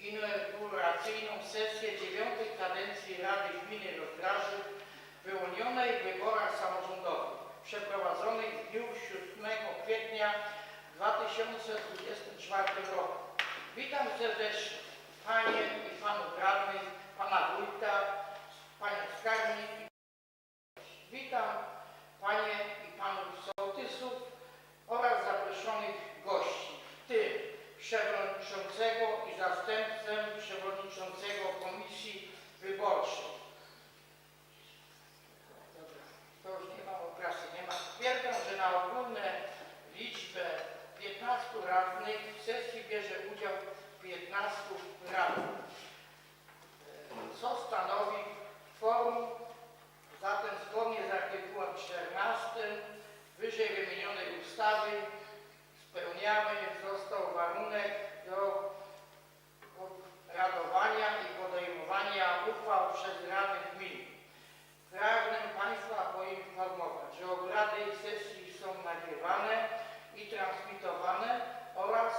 inauguracyjną sesję 9. kadencji Rady Gminy Rozdraży wyłonionej w wyborach samorządowych przeprowadzonych w dniu 7 kwietnia 2024 roku. Witam serdecznie Panie i Panów Radnych, Pana Wójta, Panią Skarbnik. Witam Panie i Panów Sołtysów oraz zaproszonych gości, w tym Przewodniczącego i Zastępcę Przewodniczącego Komisji Wyborczej. Dobra, to już nie ma obrazy, nie ma. Stwierdzam, że na ogólną liczbę 15 radnych w sesji bierze udział 15 radnych, co stanowi kworum. Zatem zgodnie z artykułem 14 wyżej wymienionej ustawy został warunek do radowania i podejmowania uchwał przez Radę Gminy. Pragnę Państwa poinformować, że obrady sesji są nagrywane i transmitowane oraz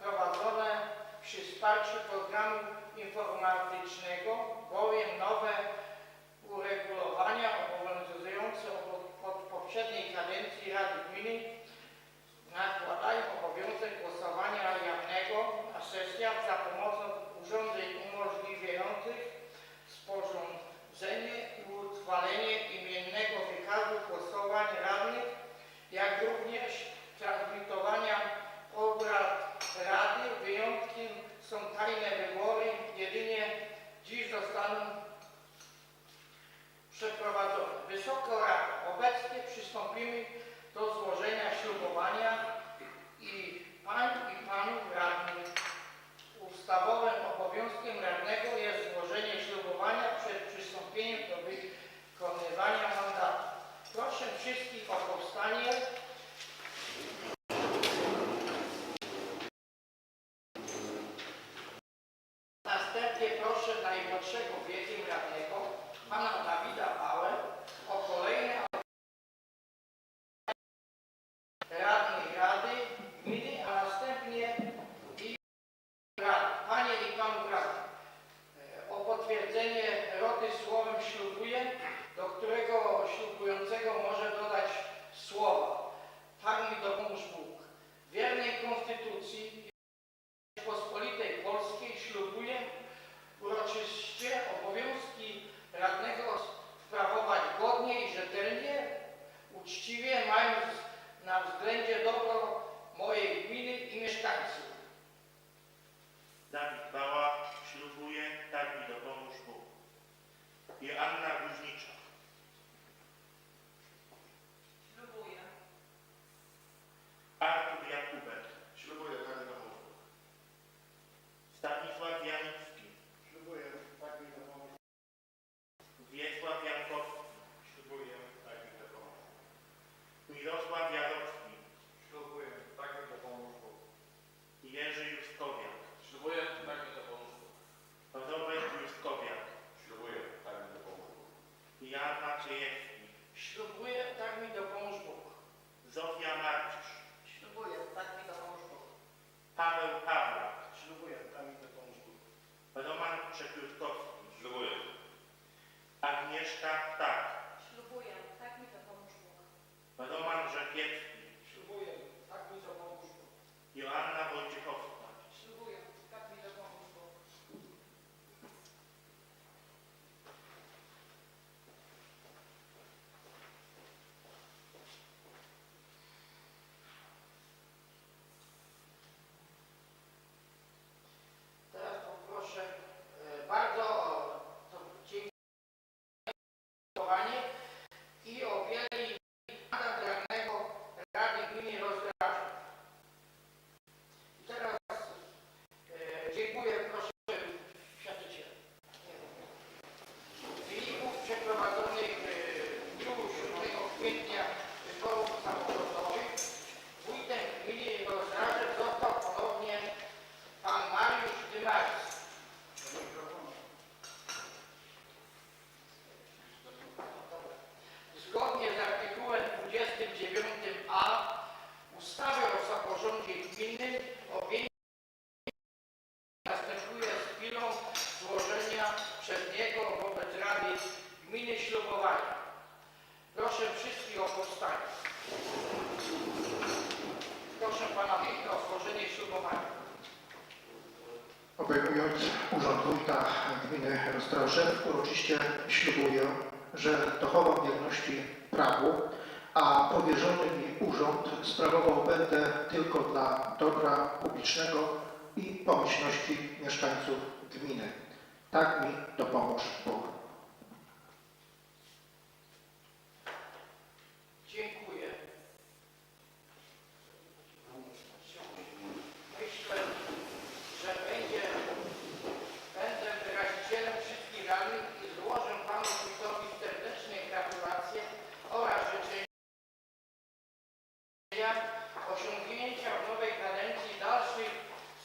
prowadzone przy wsparciu programu informatycznego, bowiem nowe uregulowania obowiązujące od poprzedniej kadencji Rady Gminy nakładają obowiązek głosowania jawnego na sesjach za pomocą urządzeń umożliwiających sporządzenie i utrwalenie imiennego wykazu głosowań radnych, jak również transmitowania obrad Rady. Wyjątkiem są tajne wybory, jedynie dziś zostaną przeprowadzone. Wysoka Rado, obecnie przystąpimy do złożenia ślubowania i Pań i Panów Radnych. Ustawowym obowiązkiem radnego jest złożenie ślubowania przed przystąpieniem do wykonywania mandatu. Proszę wszystkich o powstanie. Następnie proszę najmłodszego wiekiem radnego, Pana Dawida Bałę, o kolejne radnych Rady Gminy, a następnie i Rady. Panie i Panów Radnych, o potwierdzenie roty słowem ślubuję, do którego ślubującego może dodać słowa: tak mi dopomóż Bóg. Wiernej Konstytucji Rzeczypospolitej Polskiej ślubuję uroczyście obowiązki radnego sprawować godnie i rzetelnie, uczciwie, mając na względzie dobro mojej gminy i mieszkańców. Dawid Bała ślubuje, tak mi dopomóż Bóg. Joanna Różnicza. Ślubuję. Artur Jakubek. Ślubuję, tak mi dopomóż Bóg. Stanisław Janicki. Ślubuję, tak mi dopomóż Bóg. Wiesław Jankowski. Ślubuję, tak mi dopomóż Bóg. Mirosław Jarocki. Ślubuję, tak mi dopomóż Bóg. Jerzy Juskowiak. Ślubuję, tak mi dopomóż Bóg. Robert Juskowiak. gminy ślubowania. Proszę wszystkich o powstanie. Proszę pana wójta o złożenie ślubowania. Obejmując urząd wójta gminy Rozdrażew, uroczyście ślubuję, że dochowam wierności prawu, a powierzony mi urząd sprawował będę tylko dla dobra publicznego i pomyślności mieszkańców gminy. Tak mi dopomóż Bóg. Dziękuję. Myślę, że będę wyrazicielem wszystkich radnych i złożę panu wójtowi serdeczne gratulacje oraz życzenia osiągnięcia w nowej kadencji dalszych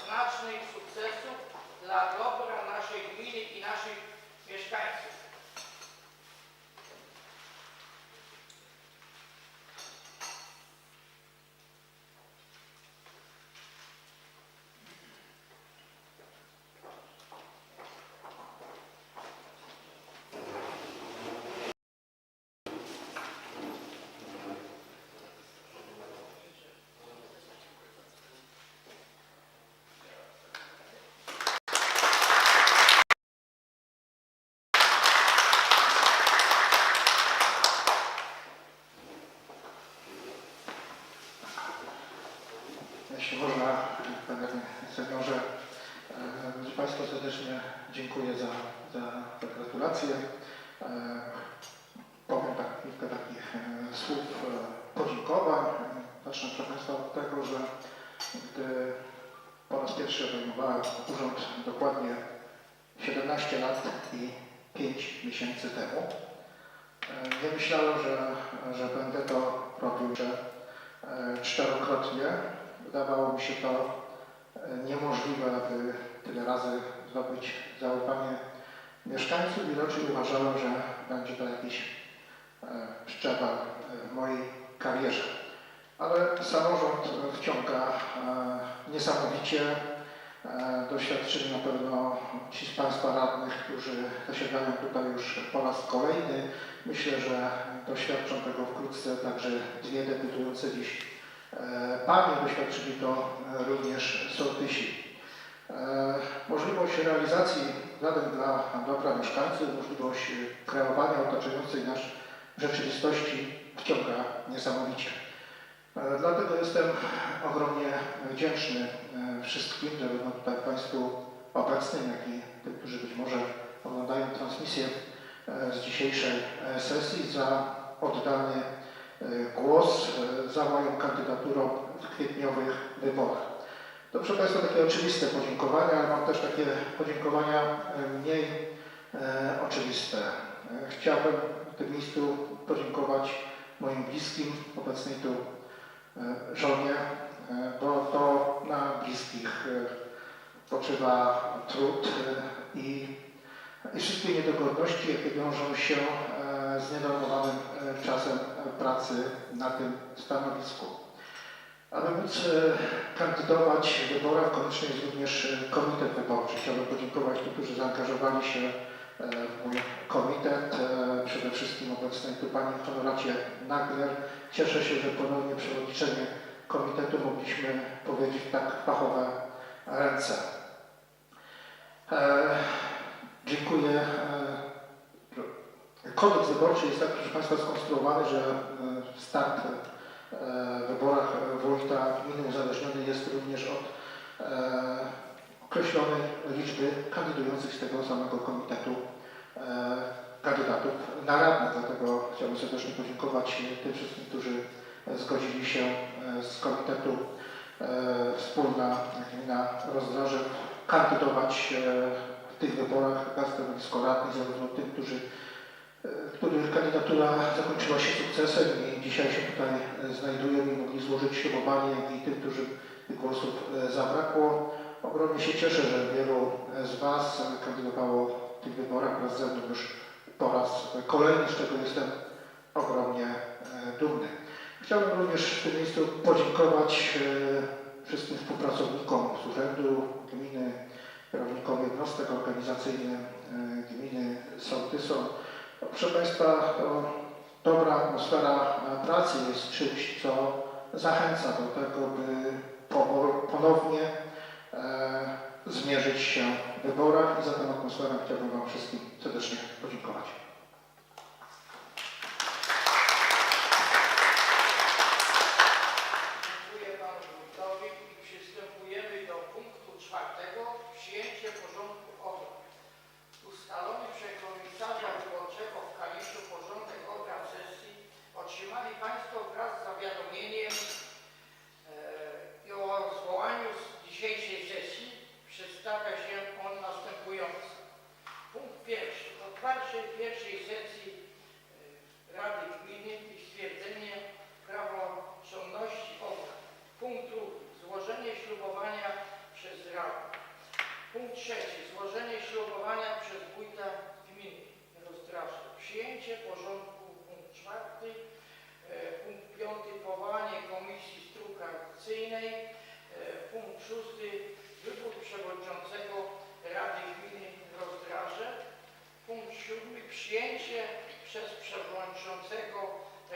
znacznych sukcesów dla dobra naszej gminy i naszych mieszkańców. Jeśli można, panie seniorze, Państwu serdecznie dziękuję za te gratulacje. Powiem kilka takich słów podziękowań. Zacznę proszę Państwa od tego, że gdy po raz pierwszy obejmowałem urząd dokładnie 17 lat i 5 miesięcy temu, nie myślałem, że będę to robił jeszcze czterokrotnie. Wydawało mi się to niemożliwe, aby tyle razy zdobyć zaufanie mieszkańców i raczej uważałem, że będzie to jakiś szczebel w mojej karierze. Ale samorząd wciąga niesamowicie. Doświadczyli na pewno ci z Państwa radnych, którzy zasiadają tutaj już po raz kolejny. Myślę, że doświadczą tego wkrótce także dwie debiutujące dziś panie, doświadczyli to również sołtysi. Możliwość realizacji zadań dla dobra mieszkańców, możliwość kreowania otaczającej nas rzeczywistości wciąga niesamowicie. Dlatego jestem ogromnie wdzięczny wszystkim, zarówno tutaj Państwu obecnym, jak i tym, którzy być może oglądają transmisję z dzisiejszej sesji, za oddany głos za moją kandydaturą w kwietniowych wyborach. To proszę Państwa takie oczywiste podziękowania, ale mam też takie podziękowania mniej oczywiste. Chciałbym w tym miejscu podziękować moim bliskim, obecnej tu żonie, bo to na bliskich spoczywa trud i wszystkie niedogodności, jakie wiążą się z nienormowanym czasem pracy na tym stanowisku. Aby móc kandydować w wyborach, konieczny jest również komitet wyborczy. Chciałbym podziękować tym, którzy zaangażowali się w mój komitet. Przede wszystkim obecnej tu pani Honoracie Nagler. Cieszę się, że ponownie przewodniczenie komitetu mogliśmy powiedzieć w tak fachowe ręce. Dziękuję. Kodeks wyborczy jest tak, proszę Państwa, skonstruowany, że start w wyborach wójta gminy uzależniony jest również od określonej liczby kandydujących z tego samego komitetu kandydatów na radnych. Dlatego chciałbym serdecznie podziękować tym wszystkim, którzy zgodzili się z komitetu Wspólna Gmina Rozdrażew kandydować w tych wyborach na stanowisko radnych, zarówno tym, których kandydatura zakończyła się sukcesem i dzisiaj się tutaj znajdują i mogli złożyć ślubowanie, jak i tym, którym tych głosów zabrakło. Ogromnie się cieszę, że wielu z Was kandydowało w tych wyborach wraz ze mną już po raz kolejny, z czego jestem ogromnie dumny. Chciałbym również w tym miejscu podziękować wszystkim współpracownikom z Urzędu Gminy, kierownikom jednostek organizacyjnych gminy, sołtysom, Proszę Państwa, dobra atmosfera pracy jest czymś, co zachęca do tego, by ponownie zmierzyć się w wyborach i za tę atmosferę chciałbym Wam wszystkim serdecznie podziękować. Dziękuję Panu Wójtowi i przystępujemy do punktu 4. Przyjęcie porządku obrad. Ustalony przez komisarza wyborczego w Kaliszu porządek obrad sesji otrzymali Państwo wraz z zawiadomieniem i o zwołaniu z dzisiejszej sesji. Przedstawia się on następująco. Punkt pierwszy. Otwarcie pierwszej sesji Rady Gminy i stwierdzenie praworządności obrad. Punkt drugi. Złożenie ślubowania przez Radę. Punkt trzeci. Złożenie ślubowania przez wójta gminy Rozdraże. Przyjęcie porządku. Punkt czwarty. Punkt piąty. Powołanie komisji strukturalnej. Punkt szósty. Wybór przewodniczącego Rady Gminy Rozdraże. Punkt siódmy. Przyjęcie przez przewodniczącego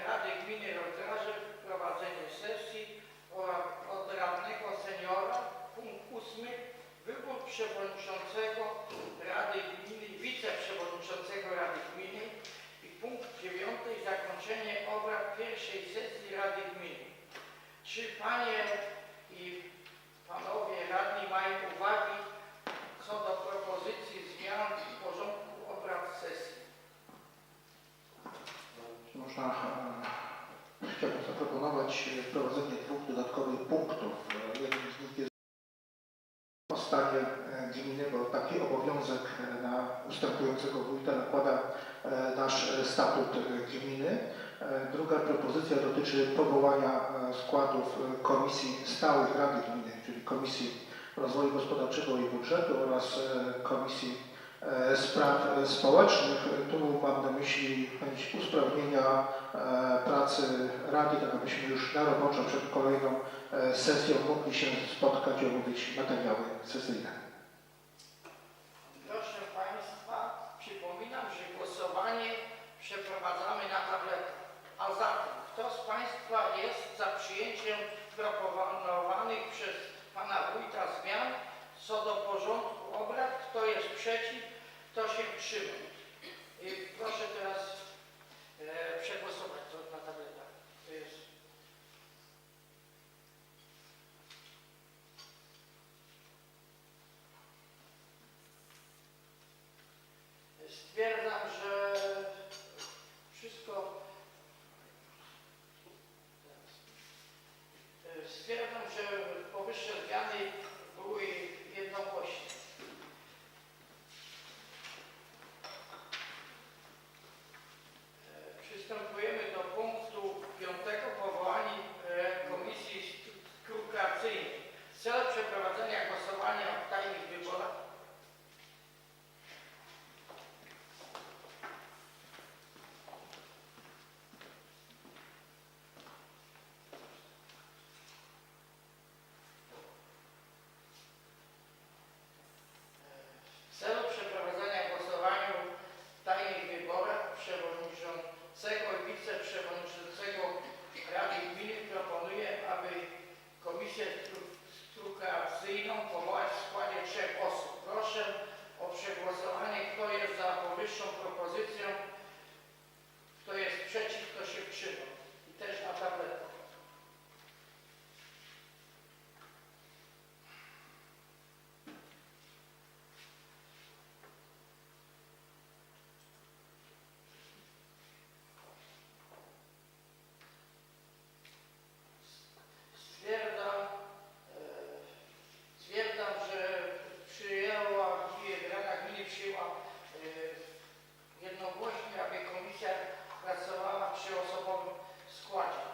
Rady Gminy Rozdraże prowadzenie sesji od radnego seniora. Punkt ósmy. Wybór przewodniczącego Rady Gminy, wiceprzewodniczącego Rady Gminy. I punkt dziewiąty. Zakończenie obrad pierwszej sesji Rady Gminy. Czy Panie i Panowie radni mają uwagi co do propozycji zmian w porządku obrad sesji? Można, chciałbym zaproponować wprowadzenie 2 dodatkowych punktów. Jednym z nich jest o stanie gminy, bo taki obowiązek na ustępującego wójta nakłada nasz statut gminy. Druga propozycja dotyczy powołania składów Komisji Stałych Rady Gminy, czyli Komisji Rozwoju Gospodarczego i Budżetu oraz Komisji Spraw Społecznych. Tu mam na myśli chęć usprawnienia pracy Rady, tak abyśmy już na roboczo przed kolejną sesją mogli się spotkać i omówić materiały sesyjne. Proszę Państwa, przypominam, że głosowanie przeprowadzamy na tabletach. A zatem, kto z Państwa jest za przyjęciem proponowanych przez Pana Wójta zmian co do porządku obrad? Kto jest przeciw? Kto się wstrzymał? Proszę teraz przegłosować to na tabletach. To jest. Stwierdzam, że wszystko. Stwierdzam, że powyższe zmiany były jednogłośne. Przystępujemy do punktu 5. Powołanie Komisji Strukturalnej. W celu przeprowadzenia głosowania w tajnych wyborach przewodniczącego i wiceprzewodniczącego Rady Gminy proponuję, aby Komisję Strukturalną powołać w składzie 3 osób. Proszę o przegłosowanie, kto jest za powyższą propozycją, kto jest przeciw, kto się wstrzymał. I też na tabletę. Stwierdzam, że Rada Gminy przyjęła jednogłośnie, aby komisja pracowała w 3-osobowym składzie.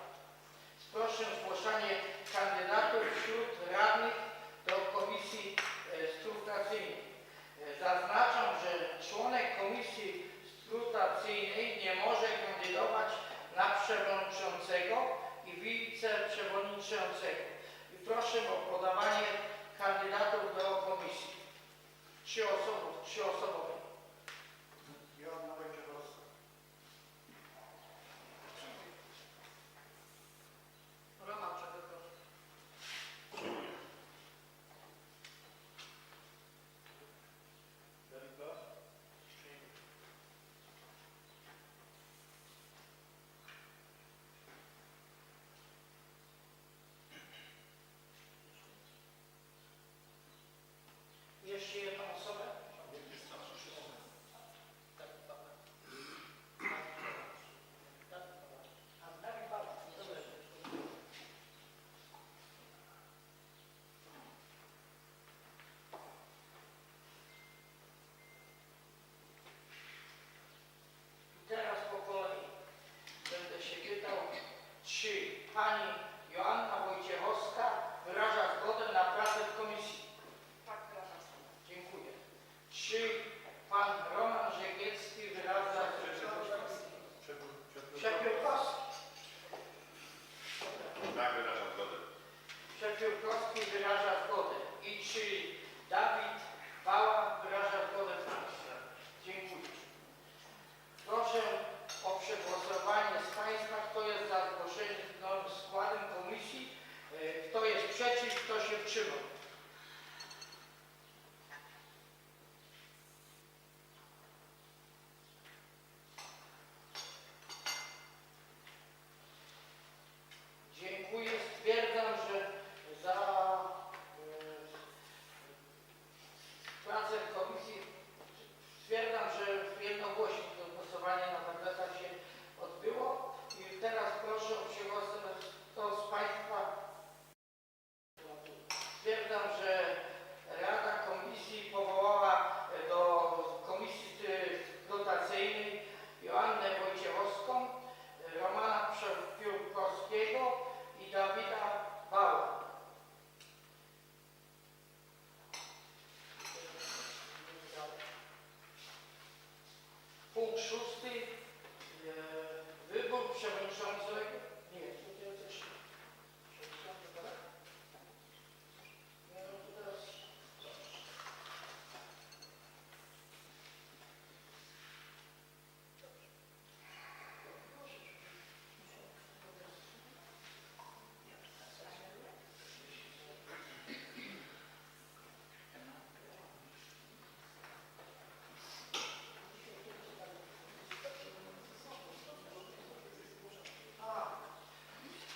Proszę o zgłaszanie kandydatów wśród radnych do Komisji Strukturalnej. Zaznaczam, że członek Komisji Strukturalnej nie może kandydować na przewodniczącego i wiceprzewodniczącego. I proszę o podawanie kandydatów do komisji. 3-osobowej. Joanna Wojciechowska. szósty. Wybór przewodniczącego. Nie, to jest też. No to teraz.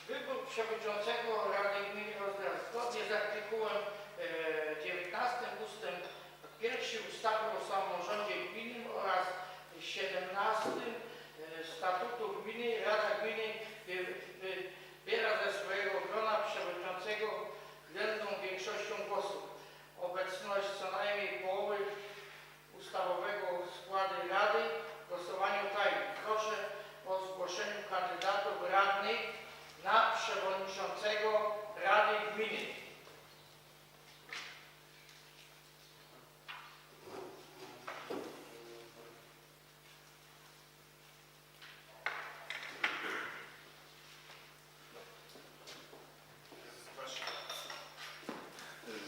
Wybór przewodniczącego Rady Gminy Rozdział zgodnie z artykułem 19 ustęp 1 ustawy o samorządzie gminnym oraz 17 statutu gminy Rada Gminy wybiera ze swojego grona przewodniczącego względną większością głosów. Obecność co najmniej połowy ustawowego składu Rady w głosowaniu tajnym. Proszę o zgłoszeniu kandydatów radnych na przewodniczącego Rady Gminy.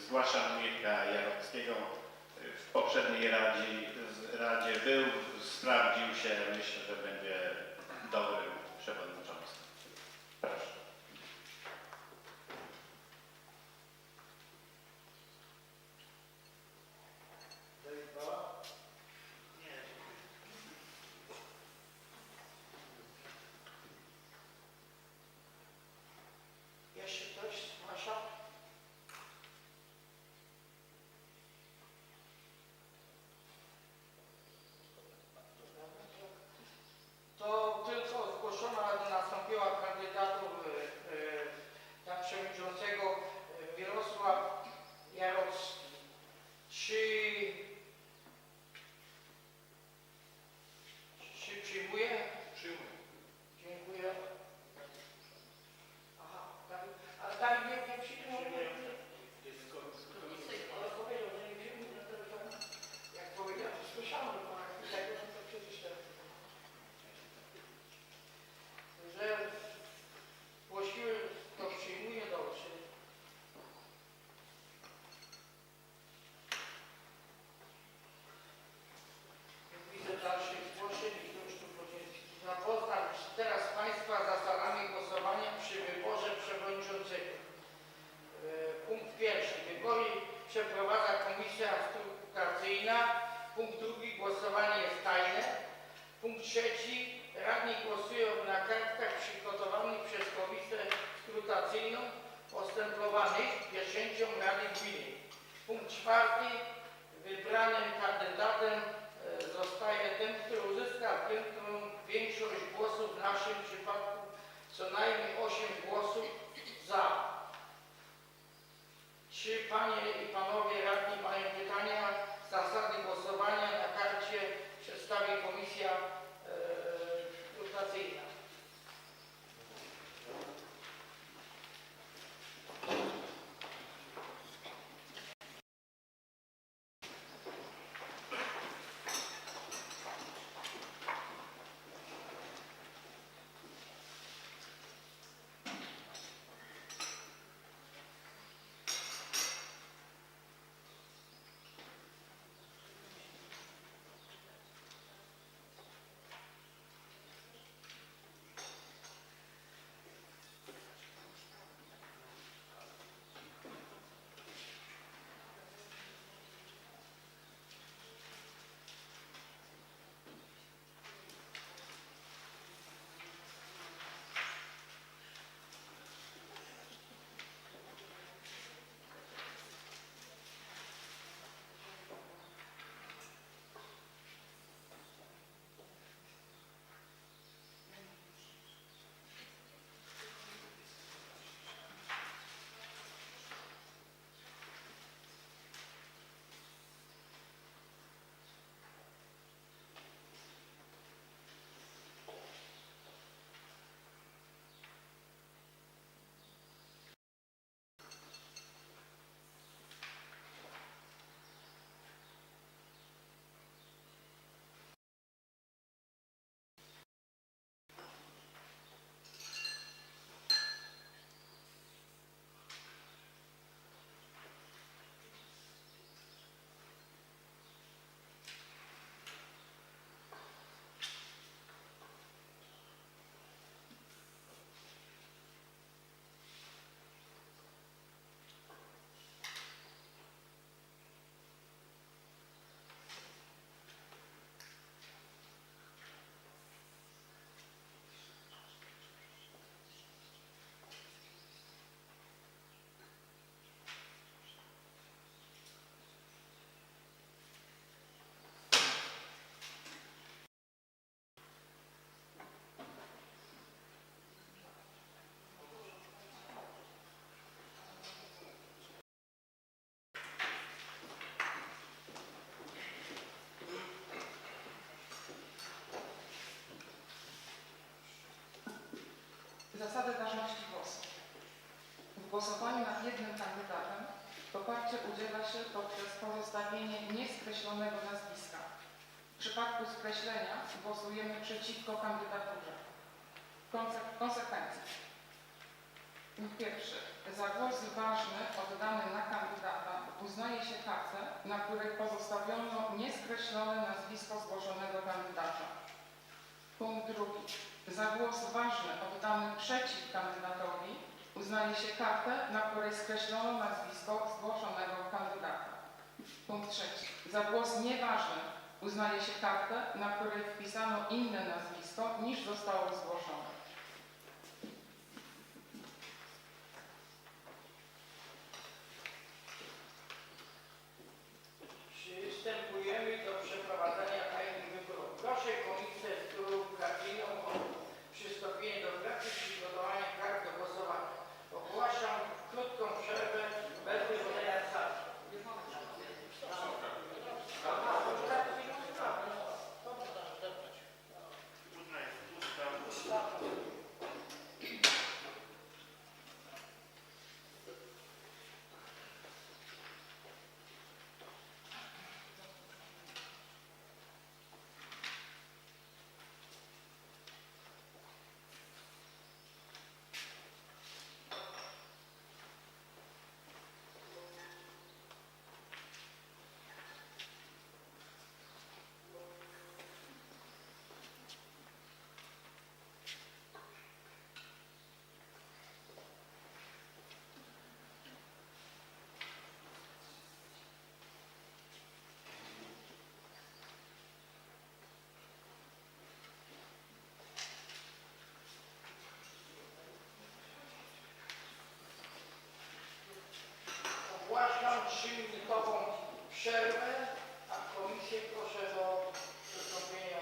Zgłaszam Mirka Jarockiego. W poprzedniej radzie był, sprawdził się. Myślę, że będzie dobrym przewodniczącym. Proszę. Jeszcze ktoś zgłasza? To tylko zgłoszono, nastąpiła kandydatów na przewodniczącego Mirosław Jarocki. Czy przyjmuje? Przyjmuję. Dziękuję. Aha, ale Dawid nie przyjmuje. Ale powiedział, że nie przyjmuje na telefonie. Jak powiedział, to słyszałem, że pana tego, to przecież że głosiły, to przyjmuje dobrze. Widzę dalszych zgłoszeń i to już tu zapoznam teraz Państwa zasadami głosowania przy wyborze przewodniczącego. Punkt pierwszy. Wybory przeprowadza komisja skrutacyjna. Punkt drugi. Głosowanie jest tajne. Punkt trzeci. Radni głosują na kartkach przygotowanych przez komisję skrutacyjną postępowanych pieczęcią Rady Gminy. Punkt czwarty. Wybranym kandydatem zostaje ten, który uzyska większość głosów, w naszym przypadku co najmniej 8 głosów za. Czy Panie i Panowie radni mają pytania? Zasady głosowania na karcie przedstawi komisja skrutacyjna. głosowaniu nad jednym kandydatem poparcie udziela się poprzez pozostawienie nieskreślonego nazwiska. W przypadku skreślenia głosujemy przeciwko kandydaturze. Konsekwencje. Punkt pierwszy. Za głos ważny oddany na kandydata uznaje się kartę, na której pozostawiono nieskreślone nazwisko zgłoszonego kandydata. Punkt drugi. Za głos ważny oddany przeciw kandydatowi uznaje się kartę, na której skreślono nazwisko zgłoszonego kandydata. Punkt trzeci. Za głos nieważny uznaje się kartę, na której wpisano inne nazwisko niż zostało zgłoszone. Przystępujemy do przeprowadzenia tajnych wyborów. Proszę Komisję Strukturalną o przystąpienie do pracy przygotowania kart do głosowania. Ogłaszam krótką przerwę bez wychodzenia z sali. Trudna jest pusta. Ogłaszam 3-minutową przerwę, a komisję proszę do przystąpienia.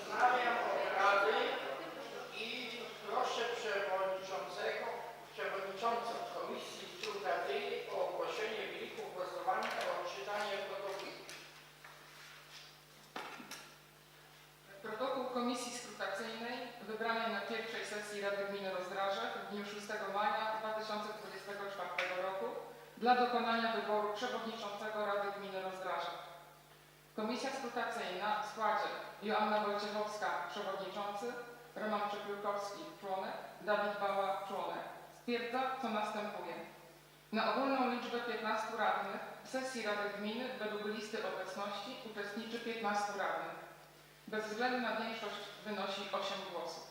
Wznawiam obrady i proszę przewodniczącą Komisji Strukturalnej o ogłoszenie wyników głosowania o odczytanie protokołu. Protokół Komisji Skrutacyjnej wybranej na pierwszej sesji Rady Gminy Rozdrażek w dniu 6 maja 2024 roku dla dokonania wyboru przewodniczącego Rady Gminy Rozdrażek. Komisja skrutacyjna w składzie Joanna Wojciechowska, przewodniczący, Roman Czepiórkowski, członek, Dawid Bała, członek. Stwierdza, co następuje. Na ogólną liczbę 15 radnych w sesji Rady Gminy według listy obecności uczestniczy 15 radnych. Bezwzględna większość wynosi 8 głosów.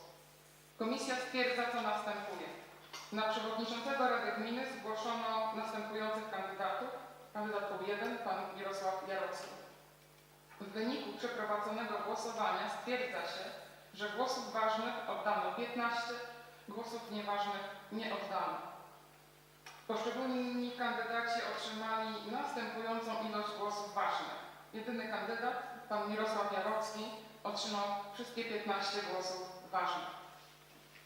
Komisja stwierdza, co następuje. Na przewodniczącego Rady Gminy zgłoszono następujących kandydatów. Kandydaturą 1 pan Mirosław Jarocki. W wyniku przeprowadzonego głosowania stwierdza się, że głosów ważnych oddano 15, głosów nieważnych nie oddano. Poszczególni kandydaci otrzymali następującą ilość głosów ważnych. Jedyny kandydat, pan Mirosław Jarocki, otrzymał wszystkie 15 głosów ważnych.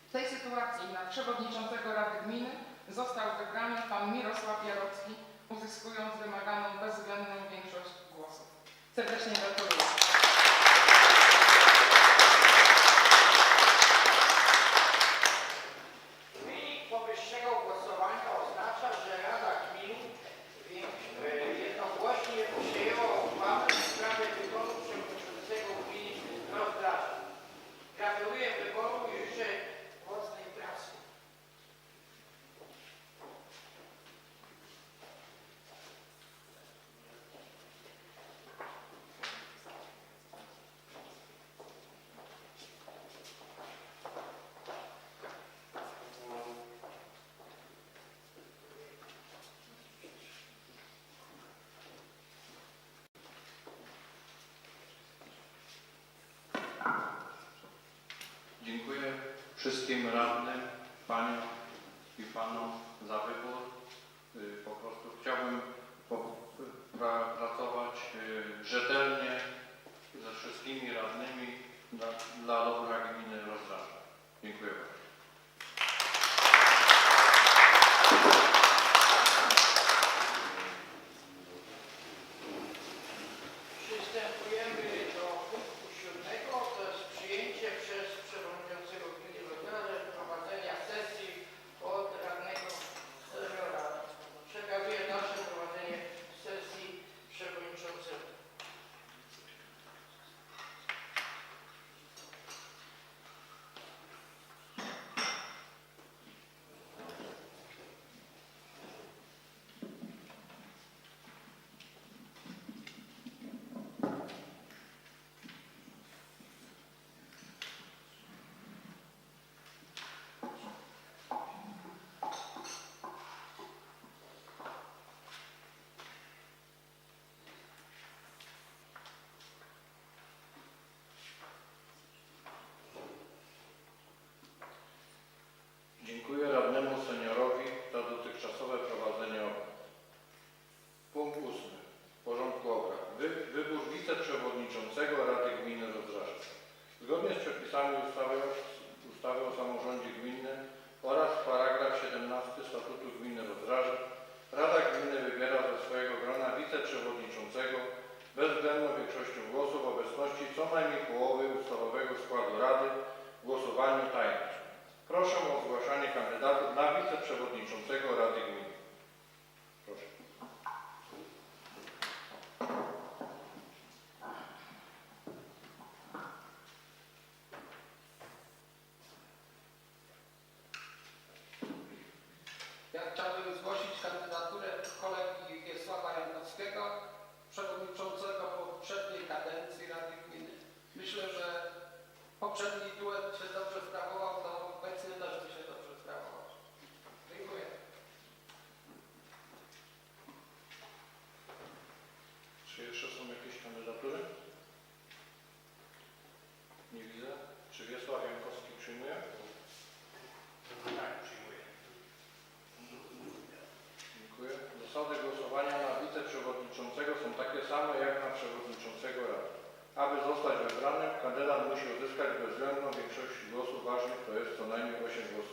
W tej sytuacji na przewodniczącego Rady Gminy został wybrany pan Mirosław Jarocki, uzyskując wymaganą bezwzględną większość głosów. Serdecznie gratuluję. Wynik powyższego głosowania oznacza, że Rada Gmin jednogłośnie przyjęła uchwałę w sprawie wyboru przewodniczącego gminy Rozdraża. Gratuluję wyboru i życzę owocnej pracy. Dziękuję wszystkim radnym, paniom i panom za wybór. Po prostu chciałbym pracować rzetelnie ze wszystkimi radnymi dla dobra gminy Rozdraża. Dziękuję bardzo. Przystępujemy do punktu 7. To jest przyjęcie przez przewodniczącego gminy Rozdraża prowadzenia sesji od radnego seniora. Przekazuję dalsze prowadzenie sesji przewodniczącemu. Dziękuję radnemu seniorowi za dotychczasowe prowadzenie obrad. Punkt 8. Porządku obrad. Wybór wiceprzewodniczącego Rady Gminy Rozdraża. Zgodnie z przepisami ustawy o samorządzie gminnym oraz paragraf 17 Statutu Gminy Rozdraża Rada Gminy wybiera ze swojego grona wiceprzewodniczącego bezwzględną większością głosów w obecności co najmniej połowy ustalowego składu Rady w głosowaniu tajnym. Proszę o zgłaszanie kandydatów na wiceprzewodniczącego Rady Gminy. Proszę. Ja chciałbym zgłosić kandydaturę kolegi Wiesława Jankowskiego, przewodniczącego poprzedniej kadencji Rady Gminy. Myślę, że poprzedni duet się dobrze sprawował, to obecny też by się dobrze sprawował. Dziękuję. Czy jeszcze są jakieś kandydatury? Nie widzę. Czy Wiesław Jankowski przyjmuje? Tak, przyjmuję. Dziękuję. Zasady głosowania na wiceprzewodniczącego są takie same jak na przewodniczącego Rady. Aby zostać wybranym, kandydat musi uzyskać bezwzględną większość głosów ważnych, to jest co najmniej 8 głosów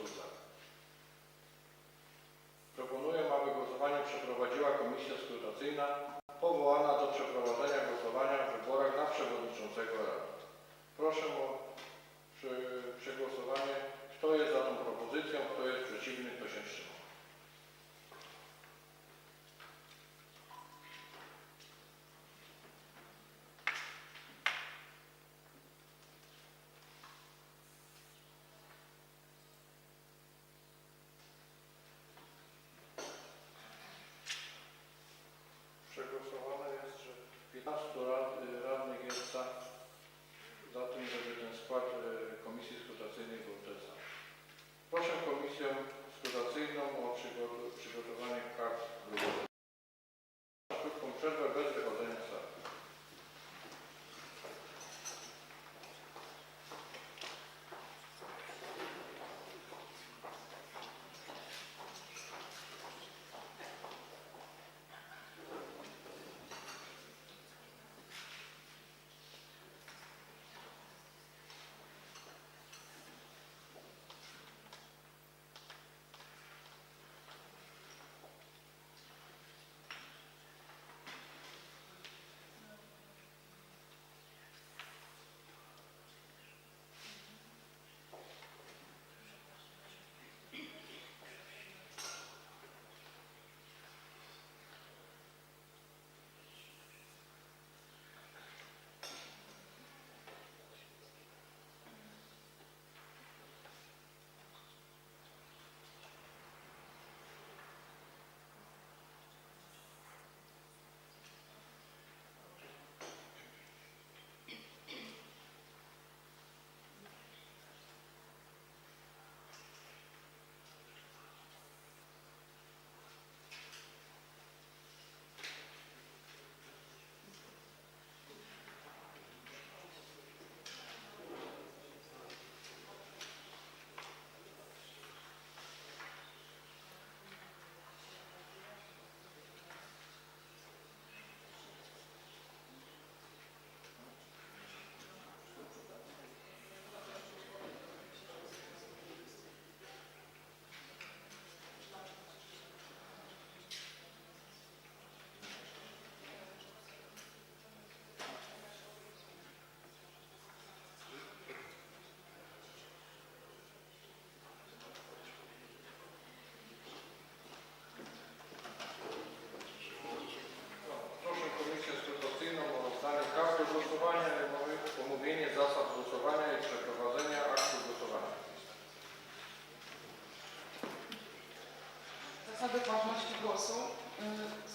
Zasady ważności głosu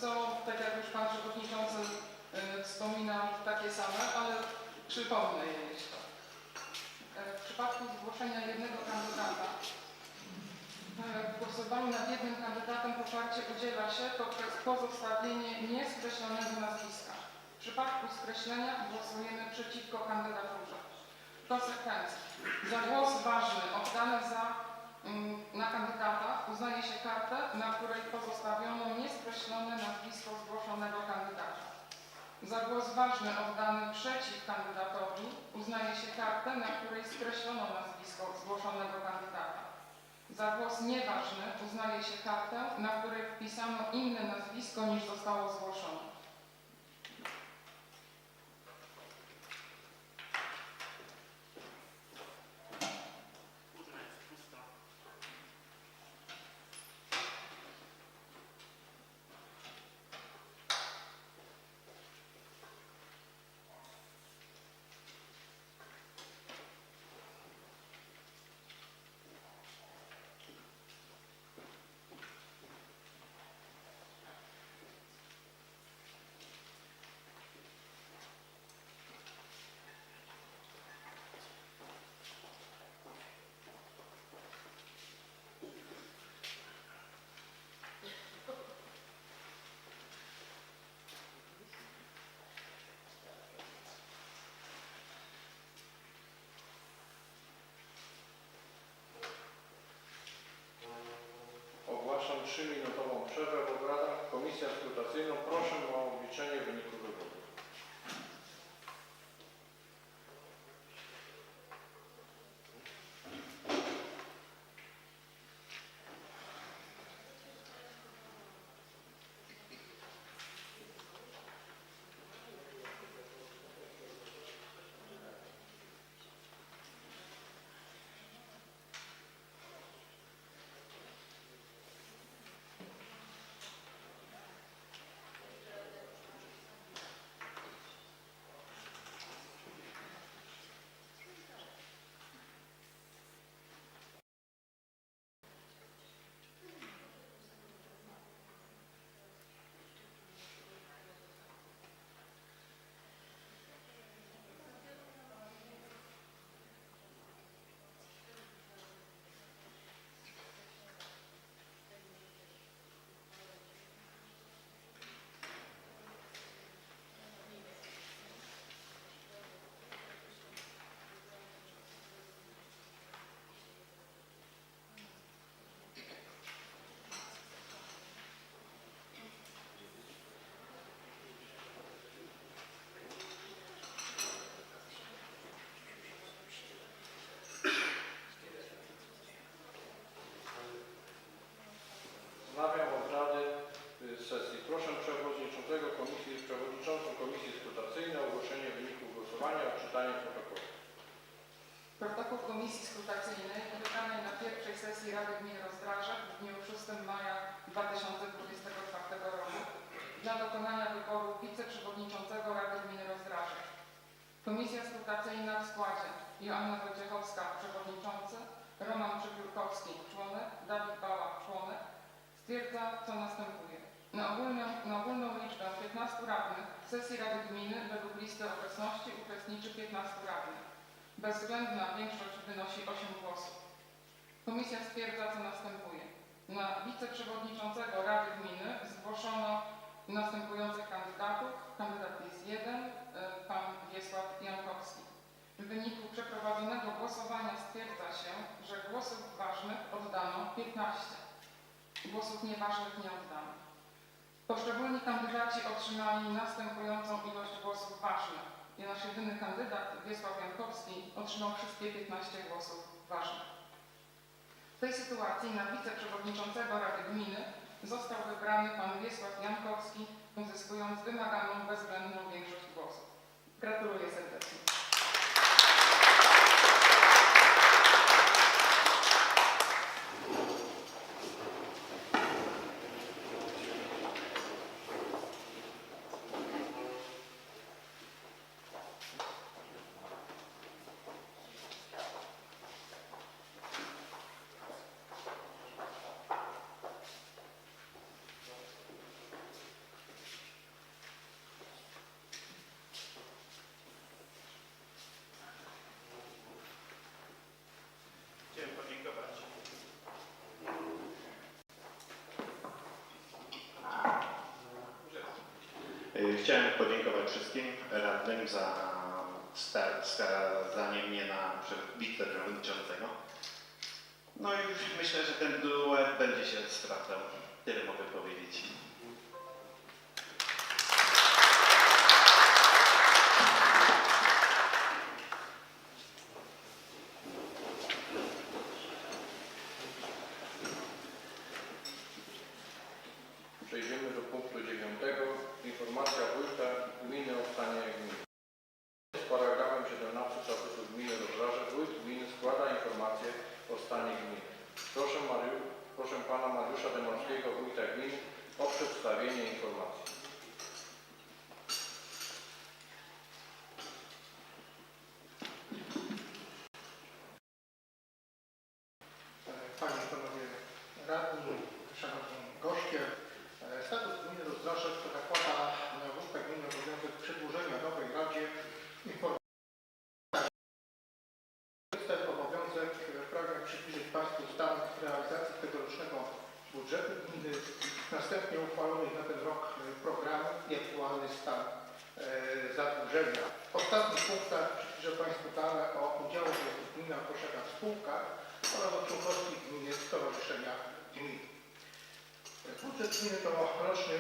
są, tak jak już Pan Przewodniczący wspominał, takie same, ale przypomnę je jeszcze. W przypadku zgłoszenia jednego kandydata w głosowaniu nad jednym kandydatem poparcie udziela się poprzez pozostawienie nieskreślonego nazwiska. W przypadku skreślenia głosujemy przeciwko kandydaturze. Konsekwencje. Za głos ważny oddany na kandydata uznaje się kartę, na której pozostawiono nieskreślone nazwisko zgłoszonego kandydata. Za głos ważny oddany przeciw kandydatowi uznaje się kartę, na której skreślono nazwisko zgłoszonego kandydata. Za głos nieważny uznaje się kartę, na której wpisano inne nazwisko niż zostało zgłoszone. Urna jest pusta. Ogłaszam 3-minutową przerwę w obradach. Komisja skrutacyjną proszę o obliczenie wyniku wyborów. Wznawiam obrady sesji. Proszę przewodniczącą Komisji Skrutacyjnej o ogłoszenie wyników głosowania, odczytanie protokołu. Protokół Komisji Skrutacyjnej wybranej na pierwszej sesji Rady Gminy Rozdrażek w dniu 6 maja 2024 roku dla dokonania wyboru wiceprzewodniczącego Rady Gminy Rozdrażek. Komisja Skrutacyjna w składzie Joanna Wojciechowska, przewodniczący, Roman Przepiórkowski, członek, Dawid Bała, członek, stwierdza, co następuje. Na ogólną liczbę 15 radnych w sesji Rady Gminy według listy obecności uczestniczy 15 radnych. Bezwzględna większość wynosi 8 głosów. Komisja stwierdza, co następuje. Na wiceprzewodniczącego Rady Gminy zgłoszono następujących kandydatów. Kandydat jest jeden, pan Wiesław Jankowski. W wyniku przeprowadzonego głosowania stwierdza się, że głosów ważnych oddano 15. Głosów nieważnych nie oddano. Poszczególni kandydaci otrzymali następującą ilość głosów ważnych. I nasz jedyny kandydat, Wiesław Jankowski, otrzymał wszystkie 15 głosów ważnych. W tej sytuacji na wiceprzewodniczącego Rady Gminy został wybrany pan Wiesław Jankowski, uzyskując wymaganą bezwzględną większość głosów. Gratuluję serdecznie. Chciałem podziękować wszystkim radnym za wskazanie mnie na wiceprzewodniczącego. No i myślę, że ten duet będzie się sprawdzał. Tyle mogę powiedzieć. Przejdziemy do punktu 9. Informacja wójta gminy o stanie gminy. Z paragrafem 17 statutu gminy Rozdraże wójt gminy składa informację o stanie gminy. Proszę pana Mariusza Dębowskiego, wójta gminy, o przedstawienie informacji. Panie i Panowie Radni, Szanowni Goście, statut gminy Rozdraże nakłada na wójta gminy obowiązek przedłużenia nowej Radzie informacji. Ten obowiązek pragnę przybliżyć Państwu stan realizacji tegorocznego budżetu gminy, następnie uchwalonych na ten rok programu i aktualny stan zadłużenia. W ostatnich punktach przybliżę Państwu dane o udziałach, jakie gmina posiada w spółkach oraz o członkowskich gminy stowarzyszenia gmin. Budżet gminy to roczny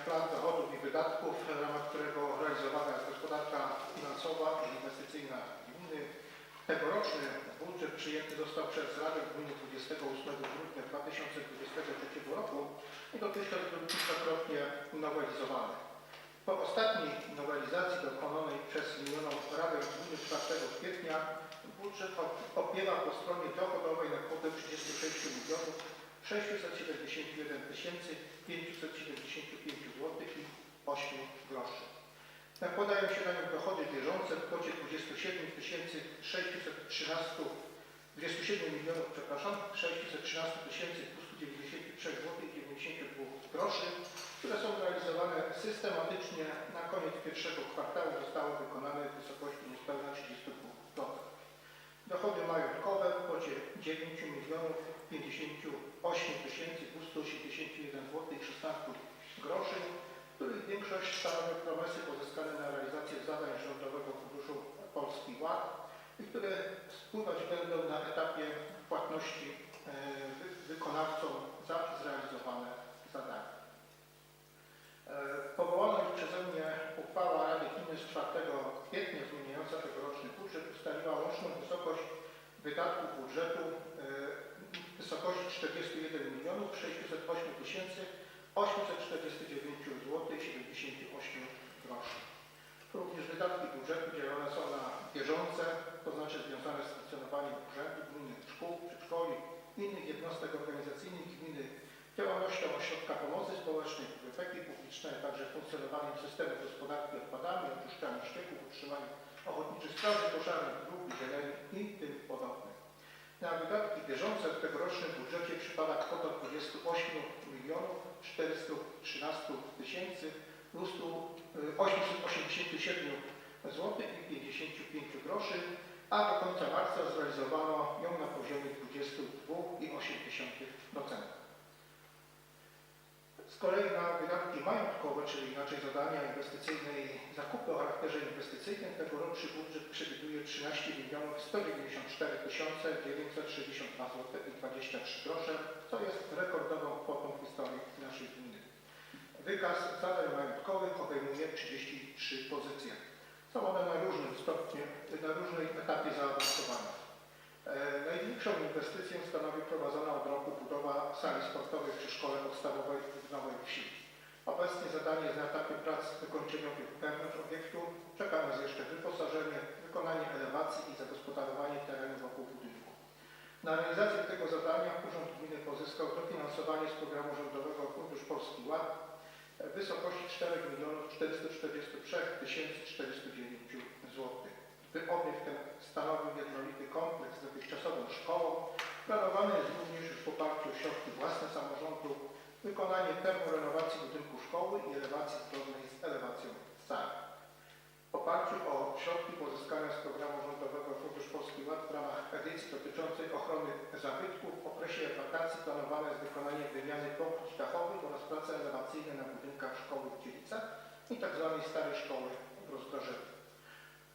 plan dochodów i wydatków, w ramach którego realizowana jest gospodarka finansowa i inwestycyjna gminy. Tegoroczny budżet przyjęty został przez Radę Gminy 28 grudnia 2023 roku i dotychczas był kilkakrotnie nowelizowany. Po ostatniej nowelizacji dokonanej przez minioną Radę Gminy 4 kwietnia budżet opiewa po stronie dochodowej na kwotę 36 671 575 zł i 8 groszy. Nakładają się na nią dochody bieżące w kwocie 27 213 zł 92 groszy, które są realizowane systematycznie. Na koniec pierwszego kwartału zostały wykonane w wysokości niespełna 32%. Dochody majątkowe w kwocie 9 058 281 zł i 16 groszy, których większość stanowi promesy pozyskane na realizację zadań Rządowego Funduszu Polski Ład i które spływać będą na etapie płatności wykonawcom za zrealizowane zadania. Powołana już przeze mnie uchwała Rady Gminy z 4 kwietnia zmieniająca tegoroczny budżet ustaliła łączną wysokość wydatków budżetu w wysokości 41 608 849 zł 78 groszy. Również wydatki budżetu dzielone są na bieżące, to znaczy związane z funkcjonowaniem urzędu gminy, szkół, przedszkoli, innych jednostek organizacyjnych gminy, działalnością ośrodka pomocy społecznej, biblioteki publicznej, a także funkcjonowaniem systemu gospodarki odpadami, oczyszczania ścieków, utrzymania ochotniczych straży pożarnych, dróg i zieleni i tym podobne. Na wydatki bieżące w tegorocznym budżecie przypada kwota 28 413 887 zł i 55 groszy, a do końca marca zrealizowano ją na poziomie 22,8%. Z kolei na wydatki majątkowe, czyli inaczej zadania inwestycyjne i zakupy o charakterze inwestycyjnym, tegoroczny budżet przewiduje 13 194 962 zł i 23 grosze, co jest rekordową kwotą w historii naszej gminy. Wykaz zadań majątkowych obejmuje 33 pozycje. Są one na różnym stopniu, na różnym etapie zaawansowania. Największą inwestycją stanowi prowadzona od roku budowa sali sportowej przy szkole podstawowej w Nowej Wsi. Obecnie zadanie jest na etapie prac wykończeniowych wewnątrz obiektu. Czeka nas jeszcze wyposażenie, wykonanie elewacji i zagospodarowanie terenu wokół budynku. Na realizację tego zadania Urząd Gminy pozyskał dofinansowanie z programu rządowego Fundusz Polski Ład w wysokości 4 443 409 zł. By obiekt ten stanowił jednolity kompleks z dotychczasową szkołą, planowany jest również już w oparciu o środki własne samorządu wykonanie termorenowacji budynku szkoły i elewacji zgodnej z elewacją sali. W oparciu o środki pozyskane z programu rządowego Fundusz Polski Ład w ramach edycji dotyczącej ochrony zabytków w okresie wakacji planowane jest wykonanie wymiany pokryć dachowych oraz prace elewacyjne na budynkach szkoły w Dzielicach i tzw. starej szkoły w Rozdrażewie.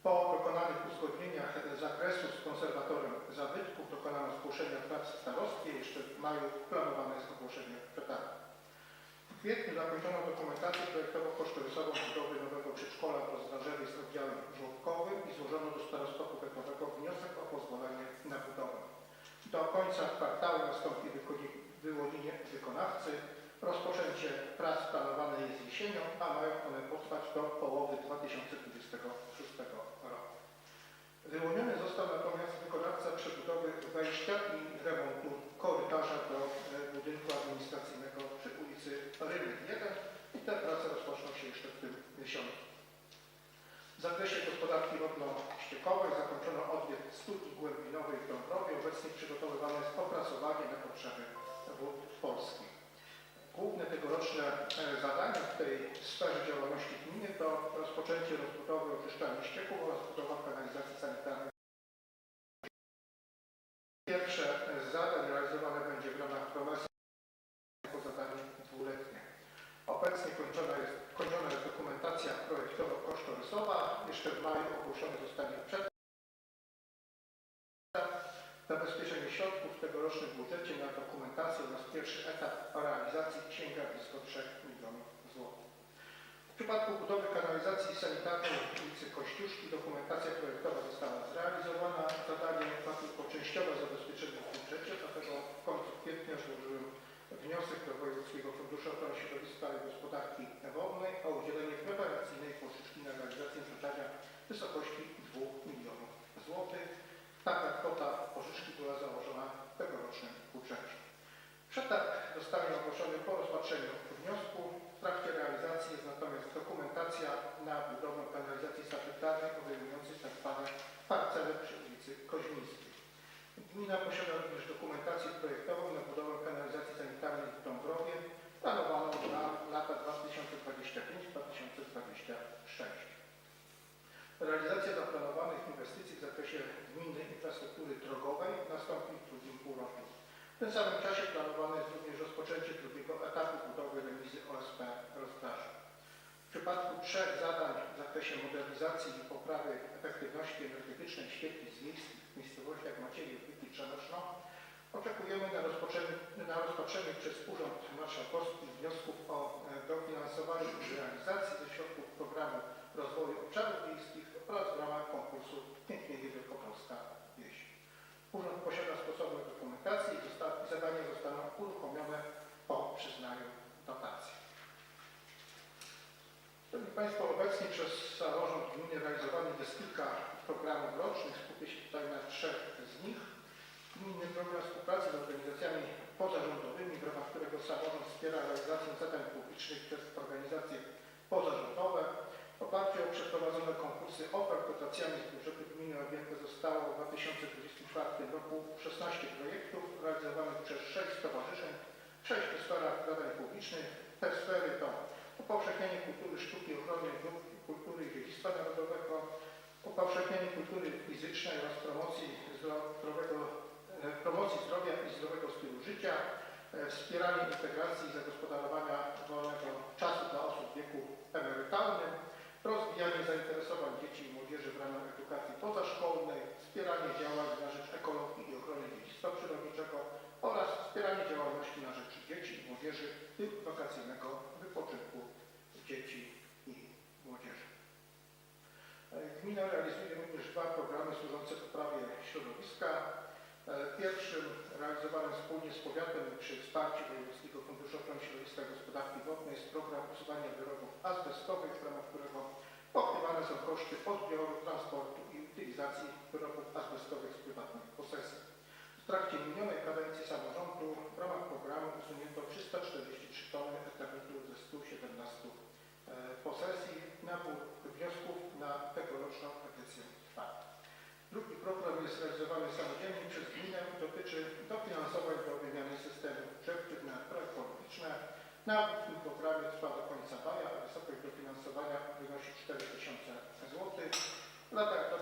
Po dokonanych uzgodnieniach zakresu z konserwatorem zabytków dokonano zgłoszenia prac starostwie. Jeszcze w maju planowane jest ogłoszenie przetargu. W kwietniu zakończono dokumentację projektowo-kosztorysową budowy nowego przedszkola w Rozdrażewie z oddziałem żłobkowym i złożono do starostwa powiatowego wniosek o pozwolenie na budowę. Do końca kwartału nastąpi wyłonienie wykonawcy. Rozpoczęcie prac planowane jest jesienią, a mają one potrwać do połowy 2026 roku. Wyłoniony został natomiast wykonawca przebudowy wejścia i remontu korytarza do budynku administracyjnego przy ulicy Rynek 1 i te prace rozpoczną się jeszcze w tym miesiącu. W zakresie gospodarki wodno-ściekowej zakończono odwiert studni głębinowej w Dąbrowie. Obecnie przygotowywane jest opracowanie na potrzeby wód polskich. Główne tegoroczne zadania w tej sferze działalności gminy to rozpoczęcie rozbudowy oczyszczalni ścieków oraz budowa kanalizacji sanitarnej. Pierwsze z zadań realizowane będzie w ramach promesy po zadaniu dwuletnie. Obecnie kończona jest dokumentacja projektowo-kosztorysowa. Jeszcze w maju ogłoszony zostanie przetarg. Zabezpieczenie środków w tegorocznym budżecie na dokumentację oraz pierwszy etap realizacji sięga blisko 3 milionów złotych. W przypadku budowy kanalizacji sanitarnej w ulicy Kościuszki dokumentacja projektowa została zrealizowana. Zadanie ma tylko częściowe zabezpieczenie w budżecie, dlatego w końcu kwietnia złożyłem wniosek do Wojewódzkiego Funduszu Ochrony Środowiska i Gospodarki Wodnej o udzielenie preparacyjnej pożyczki na realizację zadania w wysokości 2 milionów złotych. Taka kwota pożyczki była założona w tegorocznym budżecie. Przetarg zostanie ogłoszony po rozpatrzeniu wniosku. W trakcie realizacji jest natomiast dokumentacja na budowę kanalizacji sanitarnej obejmującej tzw. parcele przy ulicy Koźmińskiej. Gmina posiada również dokumentację projektową na budowę kanalizacji sanitarnej w Dąbrowie planowaną na lata 2025-2026. Realizacja zaplanowanych inwestycji w zakresie gminnej infrastruktury drogowej nastąpi w drugim półroczu. W tym samym czasie planowane jest również rozpoczęcie drugiego etapu budowy remizy OSP Rozdraże. W przypadku 3 zadań w zakresie modernizacji i poprawy efektywności energetycznej świetlic wiejskich w miejscowościach Maciejew i Trzebeszno oczekujemy na rozpatrzenie przez Urząd Marszałkowski wniosków o dofinansowanie i realizacji ze środków programu rozwoju obszarów wiejskich oraz w ramach konkursu Pięknieje Wielkopolska Wieś. Urząd posiada stosowną dokumentację i zadania zostaną uruchomione po przyznaniu dotacji. Szanowni Państwo, obecnie przez samorząd gminy realizowanych jest kilka programów rocznych. Skupię się tutaj na 3 z nich. Gminny program współpracy z organizacjami pozarządowymi, w ramach którego samorząd wspiera realizację zadań publicznych przez organizacje pozarządowe. W oparciu o przeprowadzone konkursy ofert dotacjami z budżetu gminy objęte zostało w 2024 roku 16 projektów realizowanych przez 6 stowarzyszeń, 6 w sferach zadań publicznych. Te sfery to upowszechnienie kultury sztuki, ochrony dóbr kultury i dziedzictwa narodowego, upowszechnienie kultury fizycznej oraz promocji zdrowia i zdrowego stylu życia, wspieranie integracji i zagospodarowania wolnego czasu dla osób w wieku emerytalnym, rozwijanie zainteresowań dzieci i młodzieży w ramach edukacji pozaszkolnej, wspieranie działań na rzecz ekologii i ochrony dziedzictwa przyrodniczego oraz wspieranie działalności na rzecz dzieci i młodzieży i wakacyjnego wypoczynku dzieci i młodzieży. Gmina realizuje również 2 programy służące poprawie środowiska. Pierwszym realizowanym wspólnie z powiatem przy wsparciu Wojewódzkiego Funduszu Ochrony Środowiska i Gospodarki Wodnej jest program usuwania wyrobów azbestowych, w ramach którego pokrywane są koszty odbioru, transportu i utylizacji wyrobów azbestowych z prywatnych posesji. W trakcie minionej kadencji samorządu w ramach programu usunięto 343 tony eternitu ze 117 posesji. Nabór wniosków na tegoroczną edycję trwa. Drugi program jest realizowany samodzielnie przez gminę. Dotyczy dofinansowań do wymiany systemów grzewczych na ekologiczne. Nabór w tym programie trwa do końca maja, a wysokość dofinansowania wynosi 4000 zł. W latach 2019-2023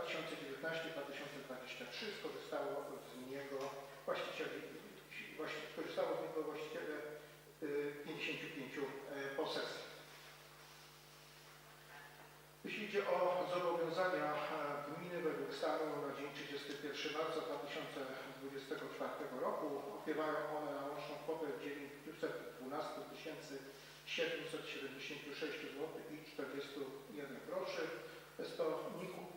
skorzystało z niego właściciele 55 posesji. Jeśli idzie o zobowiązania gminy według stanu na dzień 31 marca 2024 roku, opiewają one na łączną kwotę 912 776 zł i 41 groszy. Jest to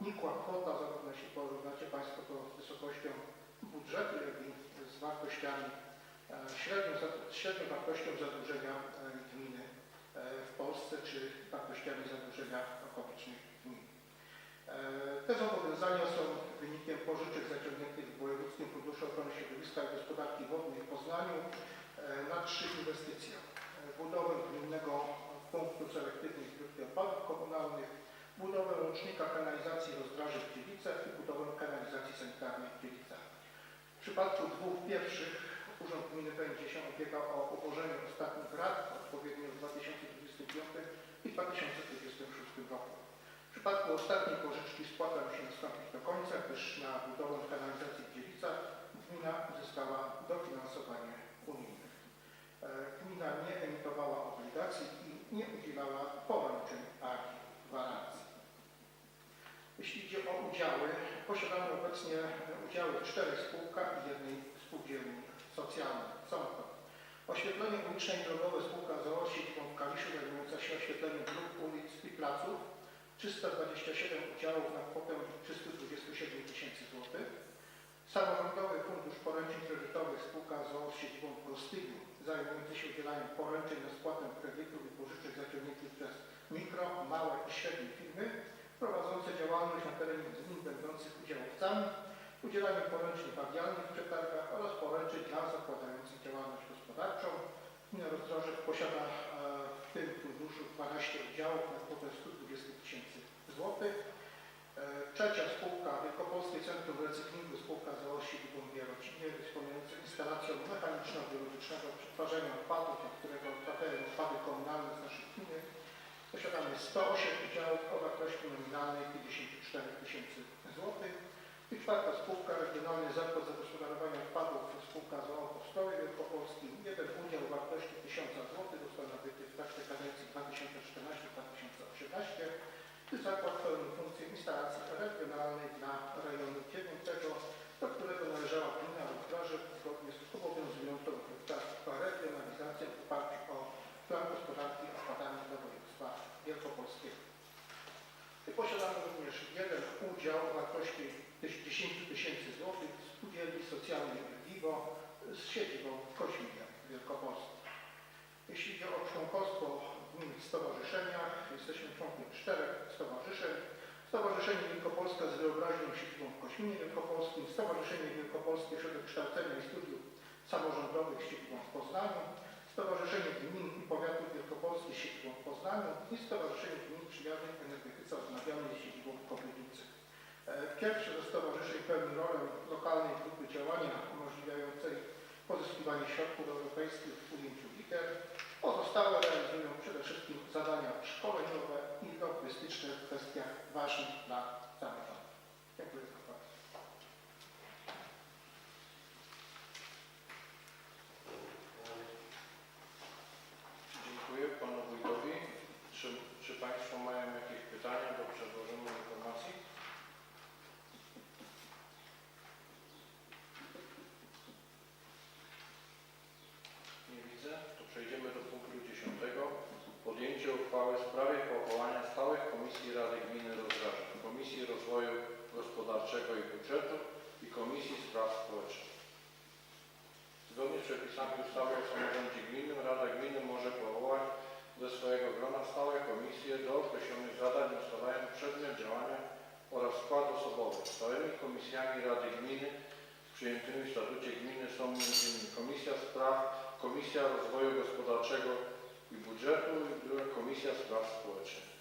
nikła kwota, zarówno jeśli porównacie Państwo to z wysokością budżetu, jak i z wartościami, średnią wartością zadłużenia gminy w Polsce, czy wartościami zadłużenia okolicznych gmin. Te zobowiązania są wynikiem pożyczek zaciągniętych w Wojewódzkim Funduszu Ochrony Środowiska i Gospodarki Wodnej w Poznaniu na 3 inwestycje. Budowę gminnego punktu selektywnej zbiórki odpadów komunalnych, budowę łącznika kanalizacji rozdraży w Gliwicach i budowę kanalizacji sanitarnej w Gliwicach. W przypadku dwóch pierwszych Urząd Gminy będzie się obiegał o ułożenie ostatnich rat, odpowiednio w 2025 i 2026 roku. W przypadku ostatniej pożyczki spłata musi nastąpić do końca, gdyż na budowę kanalizacji w Gliwicach gmina uzyskała dofinansowanie unijne. Gmina nie emitowała obligacji i nie udzielała poręczeń ani gwarancji. Jeśli idzie o udziały, posiadamy obecnie udziały w 4 spółkach i 1 spółdzielni socjalnej. Są to Oświetlenie Uliczne i Drogowe spółka z siedzibą w Kaliszu, zajmująca się oświetleniem dróg, ulic i placów, 327 udziałów na kwotę 327 000 złotych. Samorządowy Fundusz Poręczeń Kredytowych spółka z siedzibą w Gostyniu, zajmujący się udzielaniem poręczeń na spłatę kredytów i pożyczek zaciągniętych przez mikro, małe i średnie firmy prowadzące działalność na terenie gmin będących udziałowcami, udzielaniem poręczeń bawialnych w przetargach oraz poręczeń dla zakładających działalność gospodarczą. Gmina Rozdrożec posiada w tym funduszu 12 udziałów na kwotę 120 000 złotych. Trzecia spółka Wielkopolskie Centrum Recyklingu, spółka z siedzibą w Jarocinie, dysponująca instalacją mechaniczno-biologicznego przetwarzania odpadów, od którego trafiają odpady komunalne z naszej gminy. Posiadamy 108 udziałów o wartości nominalnej 54 000 złotych. I czwarta spółka Regionalny Zakład Zagospodarowania Odpadów, spółka z o.o. w Ostrowie Wielkopolskim. 1 udział o wartości 1000 zł został nabyty w trakcie kadencji 2014-2018. Zakład pełni funkcję instalacji regionalnej dla rejonu 9, do którego należała gmina Rozdrożec zgodnie z obowiązującą regionalizacją w oparciu o plan gospodarki odpadami dla województwa wielkopolskiego. I posiadamy również 1 udział o wartości 10 000 zł w spółdzielni socjalnej Gliwo z siedzibą w Koźminie Wielkopolskim. Jeśli idzie o członkostwo w gminnych stowarzyszeniach, jesteśmy członkiem 4 stowarzyszeń. Stowarzyszenie Wielkopolska z Wyobraźnią siedzibą w Koźminie Wielkopolskim, Stowarzyszenie Wielkopolskie Ośrodek Kształcenia i Studiów Samorządowych z siedzibą w Poznaniu, Stowarzyszenie Gmin i Powiatów Wielkopolskich z siedzibą w Poznaniu i Stowarzyszenie Gmin Przyjaznych Energetyce Odnawialnej z siedzibą w Kobielicy. Pierwsze ze stowarzyszeń pełni rolę lokalnej grupy działania umożliwiającej pozyskiwanie środków europejskich w ujęciu ITER. Pozostałe realizują przede wszystkim zadania szkoleniowe i logistyczne w kwestiach ważnych dla samorządu. Dziękuję za uwagę. Dziękuję panu wójtowi. Czy państwo mają jakieś pytania do przedłożonej informacji? Nie widzę. To przejdziemy do punktu 10. Podjęcie uchwały w sprawie powołania stałych Komisji Rady Gminy Rozdrożec, Komisji Rozwoju Gospodarczego i Budżetu i Komisji Spraw Społecznych. Zgodnie z przepisami ustawy o samorządzie gminnym Rada Gminy może powołać ze swojego grona stałe komisje do określonych zadań, ustalając przedmiot działania oraz skład osobowy. Stałymi komisjami Rady Gminy przyjętymi w statucie gminy są m.in. Komisja Rozwoju Gospodarczego i Budżetu i Komisja Spraw Społecznych.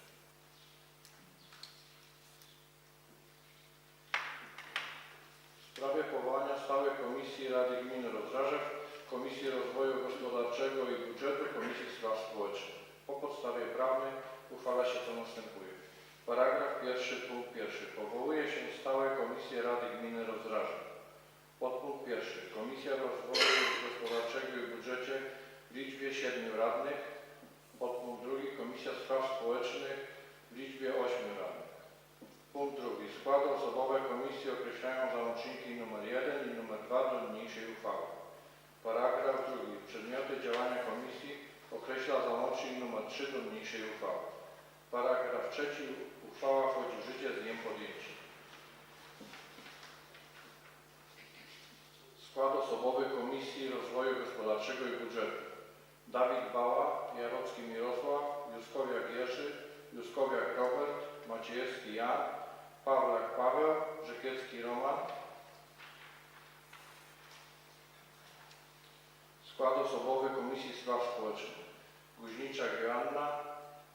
W sprawie powołania stałej Komisji Rady Gminy Rozdrożec, Komisji Rozwoju Gospodarczego i Budżetu, Komisji Spraw Społecznych. Po podstawie prawnej uchwala się co następuje. Paragraf 1, punkt 1. Powołuje się stałe Komisje Rady Gminy Rozdrożec. Podpunkt 1. Komisja Rozwoju Gospodarczego i Budżecie w liczbie 7 radnych. Podpunkt 2. Komisja Spraw Społecznych w w liczbie 8 radnych. Punkt drugi. Składy osobowe komisji określają załączniki nr 1 i nr 2 do niniejszej uchwały. Paragraf drugi. Przedmioty działania komisji określa załącznik nr 3 do niniejszej uchwały. Paragraf trzeci. Uchwała wchodzi w życie z dniem podjęcia. Skład osobowy Komisji Rozwoju Gospodarczego i Budżetu. Dawid Bała, Jarocki Mirosław, Juskowiak Jerzy, Juskowiak Robert, Maciejewski Jan, Pawlak Paweł, Rzekiecki Roman. Skład osobowy Komisji Spraw Społecznych. Guźniczak Joanna,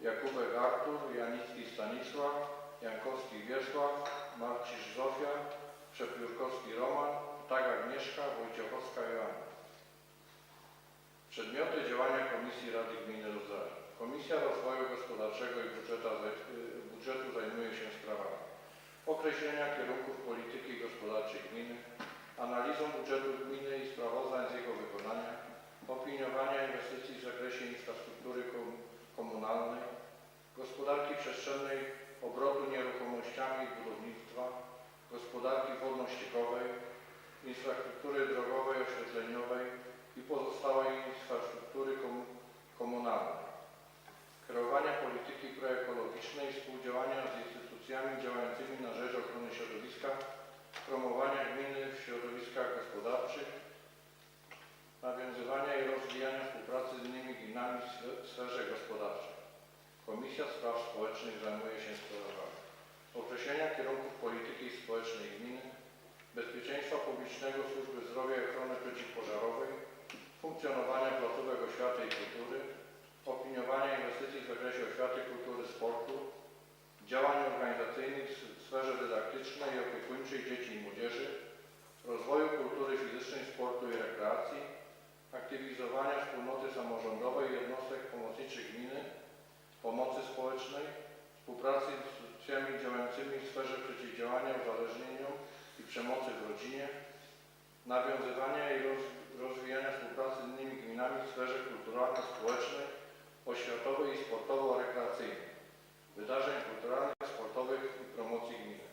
Jakubek Artur, Janicki Stanisław, Jankowski Wiesław, Marcisz Zofia, Przepiórkowski Roman, Tak Agnieszka, Wojciechowska Joanna. Przedmioty działania Komisji Rady Gminy Rozrza. Komisja Rozwoju Gospodarczego i Budżetu zajmuje się sprawami określenia kierunków polityki gospodarczej gminy, analizą budżetu gminy i sprawozdań z jego wykonania, opiniowania inwestycji w zakresie infrastruktury komunalnej, gospodarki przestrzennej, obrotu nieruchomościami i budownictwa, gospodarki wodno-ściekowej, infrastruktury drogowej, oświetleniowej i pozostałej infrastruktury komunalnej, kreowania polityki proekologicznej, współdziałania z instytucjami działającymi na rzecz ochrony środowiska, promowania gminy w środowiskach gospodarczych, nawiązywania i rozwijania współpracy z innymi gminami w sferze gospodarczej. Komisja Spraw Społecznych zajmuje się sprawami określenia kierunków polityki społecznej gminy, bezpieczeństwa publicznego, służby zdrowia i ochrony przeciwpożarowej, funkcjonowania placówek oświaty i kultury, opiniowania inwestycji w zakresie oświaty, kultury, sportu, działań organizacyjnych w sferze dydaktycznej i opiekuńczej dzieci i młodzieży, rozwoju kultury fizycznej, sportu i rekreacji, aktywizowania wspólnoty samorządowej i jednostek pomocniczych gminy, pomocy społecznej, współpracy z instytucjami działającymi w sferze przeciwdziałania uzależnieniom i przemocy w rodzinie, nawiązywania i rozwijania współpracy z innymi gminami w sferze kulturalno-społecznej, oświatowej i sportowo-rekreacyjnej, wydarzeń kulturalnych, sportowych i promocji gminy.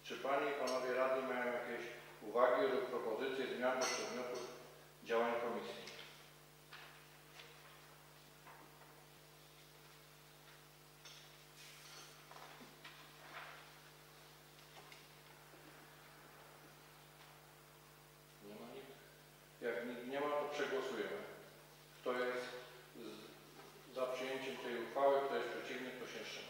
Czy Panie i Panowie Radni mają jakieś uwagi lub propozycje zmian do przedmiotów działań Komisji? Nie ma nikt? Jak nikt nie ma, to przegłosujemy. Kto jest za przyjęciem tej uchwały, kto jest przeciwny, kto się wstrzyma.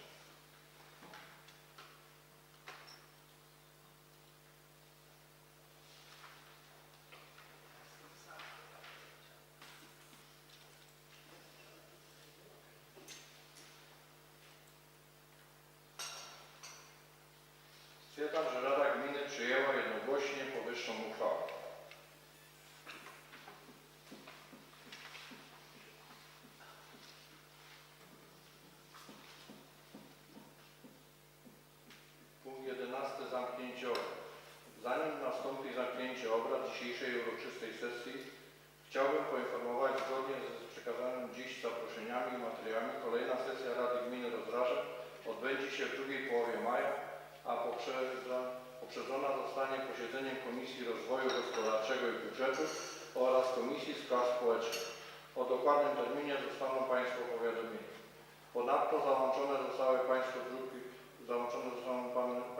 Stwierdzam, że Rada Gminy przyjęła jednogłośnie powyższą uchwałę. Punkt 11. Zamknięcie obrad. Zanim nastąpi zamknięcie obrad dzisiejszej uroczystej sesji, chciałbym poinformować, zgodnie z przekazanym dziś zaproszeniami i materiałami, kolejna sesja Rady Gminy Rozrza odbędzie się w drugiej połowie maja, a poprzedzona zostanie posiedzeniem Komisji Rozwoju Gospodarczego i Budżetu oraz Komisji Spraw Społecznych. O dokładnym terminie zostaną Państwo powiadomieni. Ponadto załączone zostały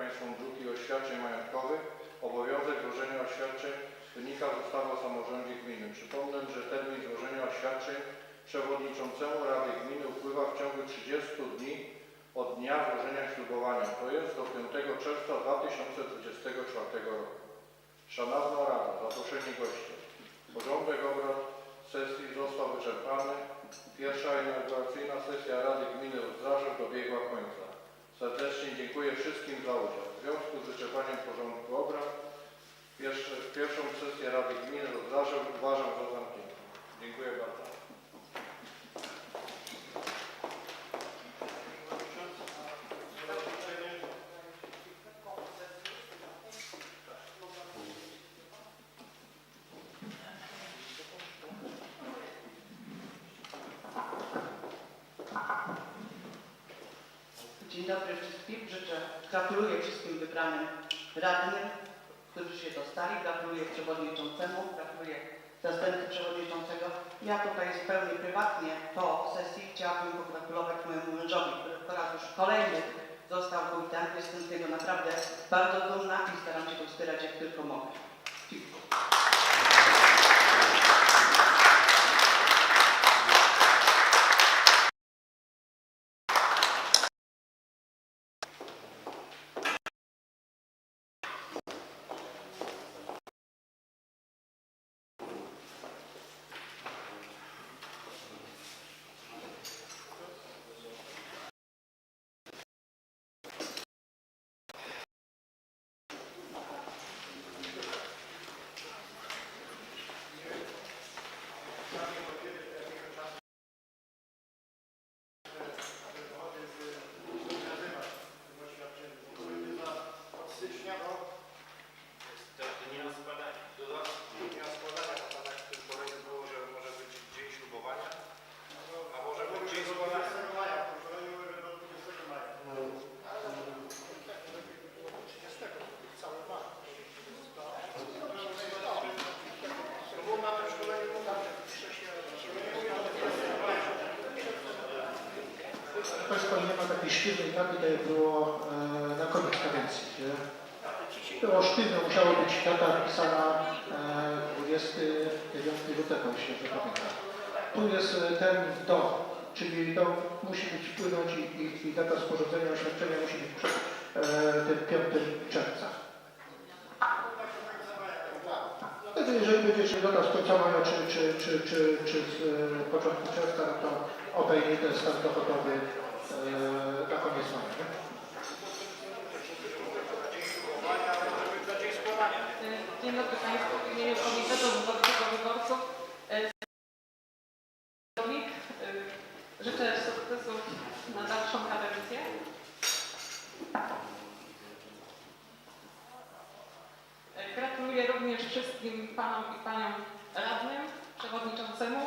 Państwom druki oświadczeń majątkowych. Obowiązek złożenia oświadczeń wynika z ustawy o samorządzie gminy. Przypomnę, że termin złożenia oświadczeń przewodniczącemu Rady Gminy upływa w ciągu 30 dni od dnia złożenia ślubowania, to jest do 5 czerwca 2024 roku. Szanowna Rado, zaproszeni goście. Porządek obrad sesji został wyczerpany. Pierwsza inauguracyjna sesja Rady Gminy Rozrza dobiegła końca. Serdecznie dziękuję wszystkim za udział. W związku z wyczerpaniem porządku obrad pierwszą sesję Rady Gminy Rozrza uważam za zamkniętą. Dziękuję bardzo. Dzień dobry wszystkim. Gratuluję wszystkim wybranym radnym, którzy się dostali. Gratuluję przewodniczącemu, gratuluję zastępcy przewodniczącego. Ja tutaj zupełnie prywatnie po sesji chciałabym pogratulować mojemu mężowi, który po raz już kolejny został wójtem. Jestem z niego naprawdę bardzo dumna i staram się go wspierać jak tylko mogę. Dziękuję. Państwa, nie ma takiej sztywnej daty, tak jak było na koniec kadencji. Gdzie było sztywno, musiała być data wpisana 29 lutego, jeśli dobrze pamiętam. Tu jest termin do, czyli to musi być wpłynąć i data sporządzenia oświadczenia musi być przed tym 5 czerwca. Wtedy, jeżeli będzie jeszcze data z końca maja czy z początku czerwca, no to obejmie ten stan dochodowy na koniec maja. Nie? Dzień dobry Państwu. W imieniu Komitetu Wyborczego Wyborców życzę sukcesów na dalszą kadencję. Gratuluję również wszystkim Panom i Paniom radnym, przewodniczącemu